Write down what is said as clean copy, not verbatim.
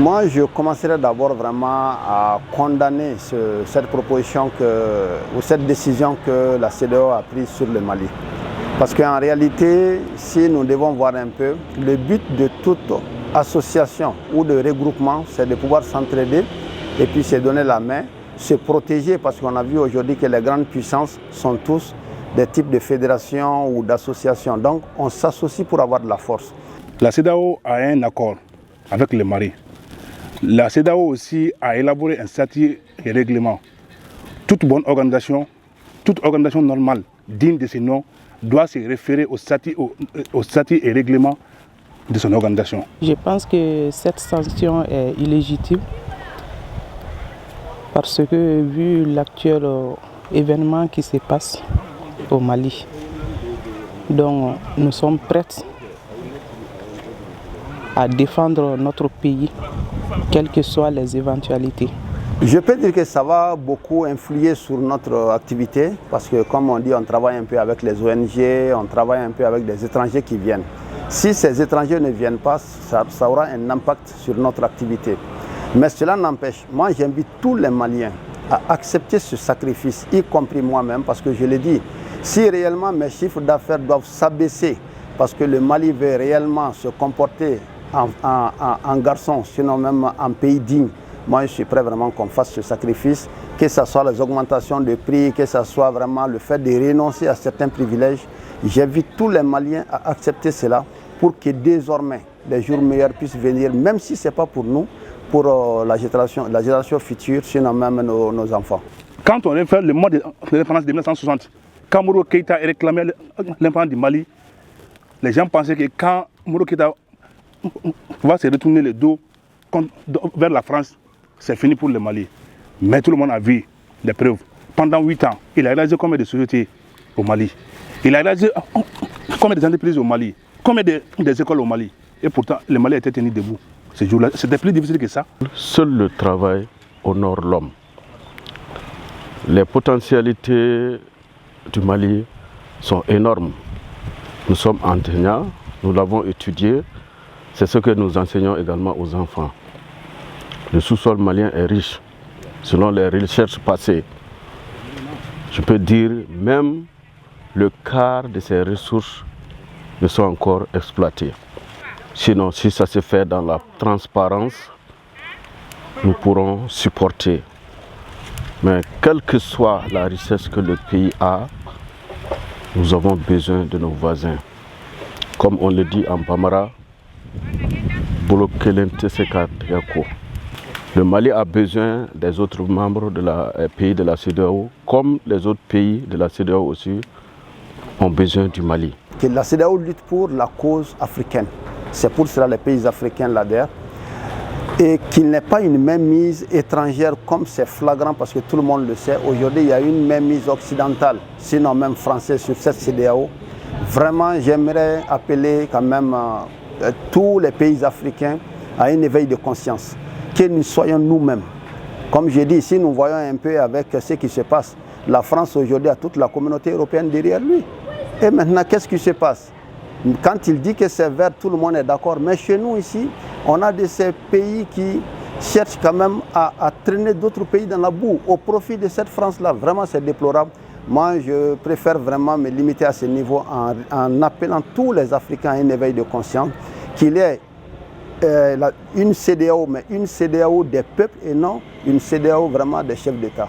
Moi, je commencerai d'abord vraiment à condamner cette proposition ou cette décision que la CEDEAO a prise sur le Mali. Parce qu'en réalité, si nous devons voir un peu, le but de toute association ou de regroupement, c'est de pouvoir s'entraider et puis se donner la main, se protéger, parce qu'on a vu aujourd'hui que les grandes puissances sont tous des types de fédérations ou d'associations. Donc, on s'associe pour avoir de la force. La CEDEAO a un accord avec le Mali. La CEDEAO aussi a élaboré un statut et règlement. Toute bonne organisation, toute organisation normale, digne de ce nom, doit se référer au statut et règlement de son organisation. Je pense que cette sanction est illégitime parce que vu l'actuel événement qui se passe au Mali, donc nous sommes prêts à défendre notre pays, quelles que soient les éventualités. Je peux dire que ça va beaucoup influer sur notre activité parce que, comme on dit, on travaille un peu avec les ONG, on travaille un peu avec des étrangers qui viennent. Si ces étrangers ne viennent pas, ça aura un impact sur notre activité. Mais cela n'empêche, moi j'invite tous les Maliens à accepter ce sacrifice, y compris moi-même, parce que je l'ai dit, si réellement mes chiffres d'affaires doivent s'abaisser parce que le Mali veut réellement se comporter en garçon, sinon même en pays digne, moi je suis prêt vraiment qu'on fasse ce sacrifice, que ce soit les augmentations de prix, que ce soit vraiment le fait de renoncer à certains privilèges. J'invite tous les Maliens à accepter cela pour que désormais les jours meilleurs puissent venir, même si ce n'est pas pour nous, pour la génération future, sinon même nos enfants. Quand on a fait le mois de l'indépendance de 1960, quand Moro Keïta réclamait l'indépendance du Mali, les gens pensaient que quand Moro Keïta va se retourner le dos vers la France, c'est fini pour le Mali. Mais tout le monde a vu des preuves. Pendant 8 ans, il a réalisé combien de sociétés au Mali? Il a réalisé combien d'entreprises au Mali? Combien des écoles au Mali? Et pourtant, le Mali était tenu debout. Ce jour-là, c'était plus difficile que ça. Seul le travail honore l'homme. Les potentialités du Mali sont énormes. Nous sommes enseignants, nous l'avons étudié. C'est ce que nous enseignons également aux enfants. Le sous-sol malien est riche, selon les recherches passées. Je peux dire même le quart de ces ressources ne sont encore exploitées. Sinon, si ça se fait dans la transparence, nous pourrons supporter. Mais quelle que soit la richesse que le pays a, nous avons besoin de nos voisins. Comme on le dit en Bambara, le Mali a besoin des autres membres des pays de la CEDEAO, comme les autres pays de la CEDEAO aussi ont besoin du Mali. Que la CEDEAO lutte pour la cause africaine. C'est pour cela que les pays africains l'adhèrent. Et qu'il n'y ait pas une mainmise étrangère comme c'est flagrant, parce que tout le monde le sait. Aujourd'hui, il y a une mainmise occidentale, sinon même française, sur cette CEDEAO. Vraiment, j'aimerais appeler quand même tous les pays africains à un éveil de conscience. Que nous soyons nous-mêmes. Comme je dis, si nous voyons un peu avec ce qui se passe, la France aujourd'hui a toute la communauté européenne derrière lui. Et maintenant, qu'est-ce qui se passe? Quand il dit que c'est vert, tout le monde est d'accord. Mais chez nous ici, on a de ces pays qui cherchent quand même à traîner d'autres pays dans la boue au profit de cette France-là. Vraiment, c'est déplorable. Moi, je préfère vraiment me limiter à ce niveau en appelant tous les Africains à un éveil de conscience, qu'il y ait une CEDEAO, mais une CEDEAO des peuples et non une CEDEAO vraiment des chefs d'État.